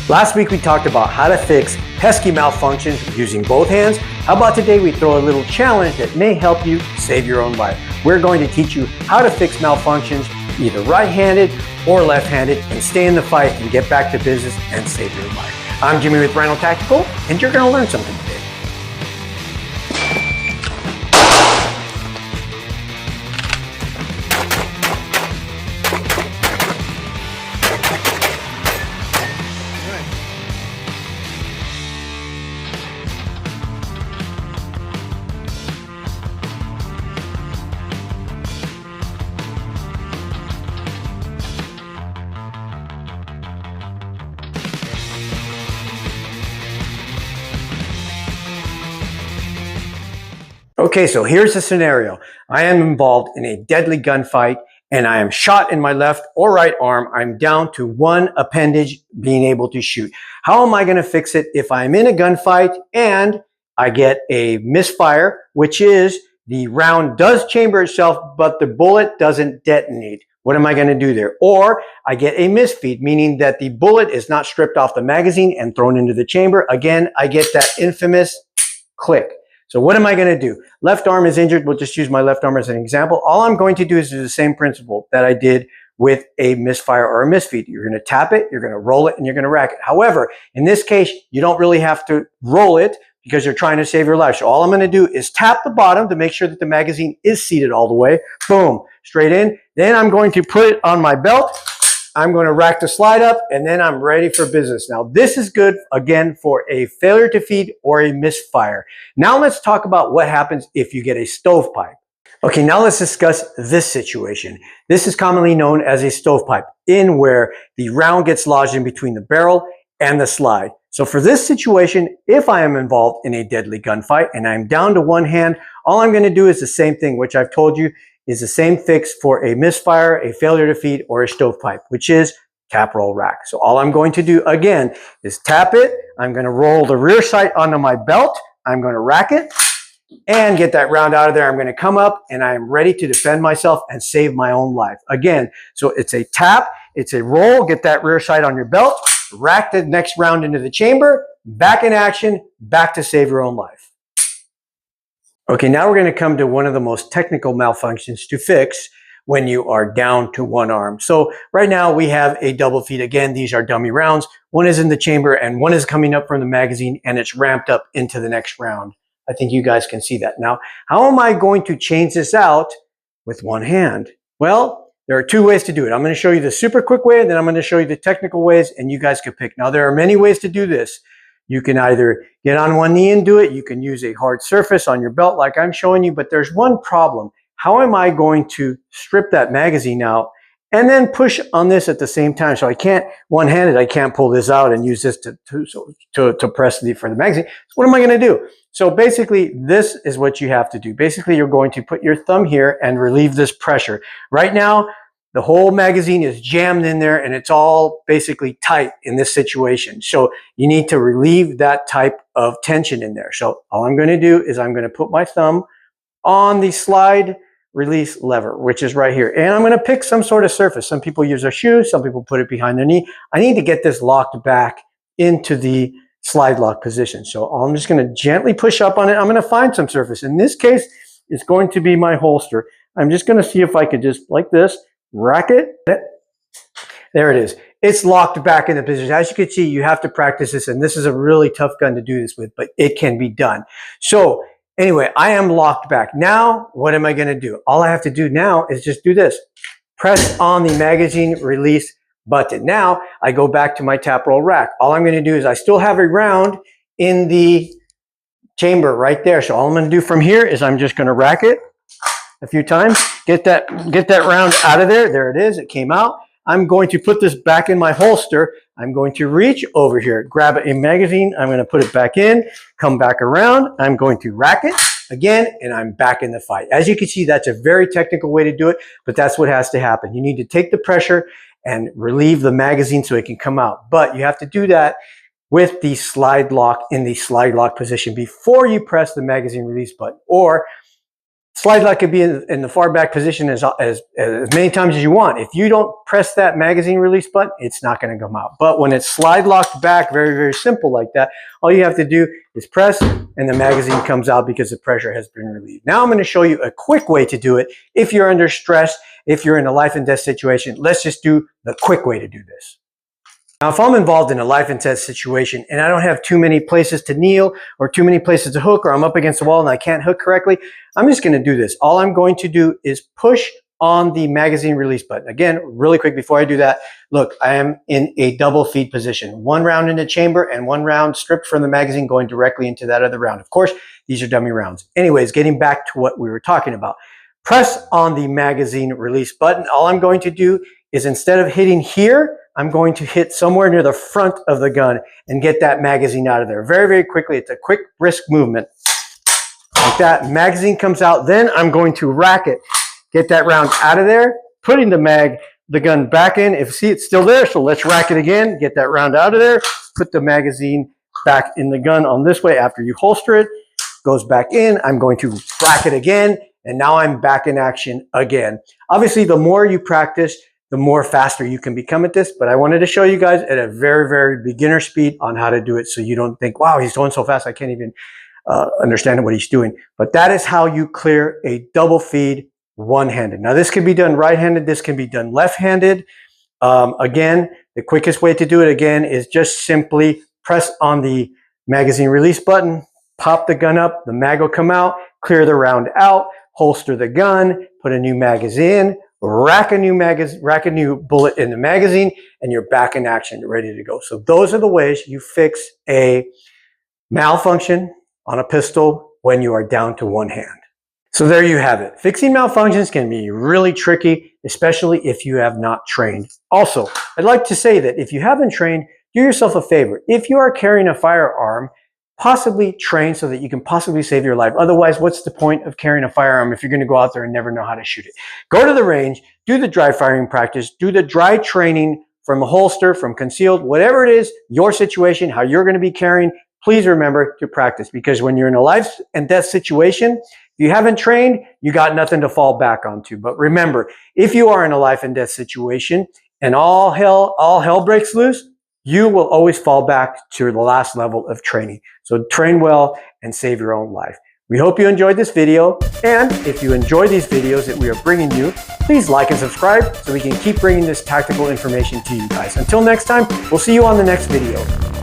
Last week we talked about how to fix pesky malfunctions using both hands. How about today we throw a little challenge that may help you save your own life. We're going to teach you how to fix malfunctions either right-handed or left-handed and stay in the fight and get back to business and save your life. I'm Jimmy with Rhino Tactical, and you're going to learn something today. Okay, so here's the scenario. I am involved in a deadly gunfight and I am shot in my left or right arm. I'm down to one appendage being able to shoot. How am I going to fix it if I'm in a gunfight and I get a misfire, which is the round does chamber itself, but the bullet doesn't detonate? What am I going to do there? Or I get a misfeed, meaning that the bullet is not stripped off the magazine and thrown into the chamber. Again, I get that infamous click. So what am I going to do? Left arm is injured. We'll just use my left arm as an example. All I'm going to do is do the same principle that I did with a misfire or a misfeed. You're going to tap it, you're going to roll it, and you're going to rack it. However, in this case, you don't really have to roll it because you're trying to save your life. So all I'm going to do is tap the bottom to make sure that the magazine is seated all the way. Boom, straight in. Then I'm going to put it on my belt. I'm going to rack the slide up, and then I'm ready for business. Now, this is good, again, for a failure to feed or a misfire. Now, let's talk about what happens if you get a stovepipe. Okay, now let's discuss this situation. This is commonly known as a stovepipe, in where the round gets lodged in between the barrel and the slide. So for this situation, if I am involved in a deadly gunfight and I'm down to one hand, all I'm going to do is the same thing, which I've told you is the same fix for a misfire, a failure to feed, or a stovepipe, which is tap, roll, rack. So all I'm going to do again is tap it. I'm going to roll the rear sight onto my belt. I'm going to rack it and get that round out of there. I'm going to come up and I am ready to defend myself and save my own life. Again, so it's a tap, it's a roll, get that rear sight on your belt, rack the next round into the chamber, back in action, back to save your own life. Okay, now we're going to come to one of the most technical malfunctions to fix when you are down to one arm. So right now we have a double feed. Again, these are dummy rounds. One is in the chamber and one is coming up from the magazine and it's ramped up into the next round. I think you guys can see that. Now, how am I going to change this out with one hand? Well, there are two ways to do it. I'm going to show you the super quick way and then I'm going to show you the technical ways and you guys can pick. Now, there are many ways to do this. You can either get on one knee and do it. You can use a hard surface on your belt like I'm showing you, but there's one problem. How am I going to strip that magazine out and then push on this at the same time? So I can't, one-handed, I can't pull this out and use this to press for the magazine. So what am I going to do? So basically, this is what you have to do. Basically, you're going to put your thumb here and relieve this pressure. Right now, the whole magazine is jammed in there and it's all basically tight in this situation. So you need to relieve that type of tension in there. So all I'm going to do is I'm going to put my thumb on the slide release lever, which is right here. And I'm going to pick some sort of surface. Some people use a shoe. Some people put it behind their knee. I need to get this locked back into the slide lock position. So I'm just going to gently push up on it. I'm going to find some surface. In this case, it's going to be my holster. I'm just going to see if I could just like this, rack it. There it is. It's locked back in the position. As you can see, you have to practice this, and this is a really tough gun to do this with, but it can be done. So anyway, I am locked back. Now, what am I going to do? All I have to do now is just do this. Press on the magazine release button. Now, I go back to my tap, roll, rack. All I'm going to do is I still have a round in the chamber right there. So all I'm going to do from here is I'm just going to rack it a few times, get that round out of there. There it is. It came out. I'm going to put this back in my holster. I'm going to reach over here, grab a magazine. I'm going to put it back in, come back around. I'm going to rack it again, and I'm back in the fight. As you can see, that's a very technical way to do it, but that's what has to happen. You need to take the pressure and relieve the magazine so it can come out. But you have to do that with the slide lock in the slide lock position before you press the magazine release button. Or Slide lock could be in the far back position as many times as you want. If you don't press that magazine release button, it's not going to come out. But when it's slide locked back, very, very simple like that, all you have to do is press and the magazine comes out because the pressure has been relieved. Now I'm going to show you a quick way to do it. If you're under stress, if you're in a life and death situation, let's just do the quick way to do this. Now, if I'm involved in a life and death situation and I don't have too many places to kneel or too many places to hook, or I'm up against the wall and I can't hook correctly, I'm just going to do this. All I'm going to do is push on the magazine release button. Again, really quick before I do that, look, I am in a double feed position. 1 round in the chamber and 1 round stripped from the magazine going directly into that other round. Of course, these are dummy rounds. Anyways, getting back to what we were talking about. Press on the magazine release button. All I'm going to do is, instead of hitting here, I'm going to hit somewhere near the front of the gun and get that magazine out of there. Very, very quickly. It's a quick, brisk movement. Like that. Magazine comes out. Then I'm going to rack it. Get that round out of there. Putting the gun back in. See, it's still there. So let's rack it again. Get that round out of there. Put the magazine back in the gun on this way after you holster it. Goes back in. I'm going to rack it again. And now I'm back in action again. Obviously, the more you practice, the more faster you can become at this. But I wanted to show you guys at a very, very beginner speed on how to do it, so you don't think, wow, he's going so fast, I can't even understand what he's doing. But that is how you clear a double feed one-handed. Now, this can be done right-handed. This can be done left-handed. Again, the quickest way to do it, again, is just simply press on the magazine release button, pop the gun up, the mag will come out, clear the round out, holster the gun, put a new magazine, rack a new bullet in the magazine, and you're back in action, ready to go. So those are the ways you fix a malfunction on a pistol when you are down to 1 hand. So there you have it. Fixing malfunctions can be really tricky, especially if you have not trained. Also, I'd like to say that if you haven't trained, do yourself a favor. If you are carrying a firearm, possibly train so that you can possibly save your life. Otherwise, what's the point of carrying a firearm if you're going to go out there and never know how to shoot it? Go to the range, do the dry firing practice, do the dry training from a holster, from concealed, whatever it is, your situation, how you're going to be carrying. Please remember to practice, because when you're in a life and death situation, if you haven't trained, you got nothing to fall back onto. But remember, if you are in a life and death situation and all hell breaks loose, you will always fall back to the last level of training. So train well and save your own life. We hope you enjoyed this video. And if you enjoy these videos that we are bringing you, please like and subscribe so we can keep bringing this tactical information to you guys. Until next time, we'll see you on the next video.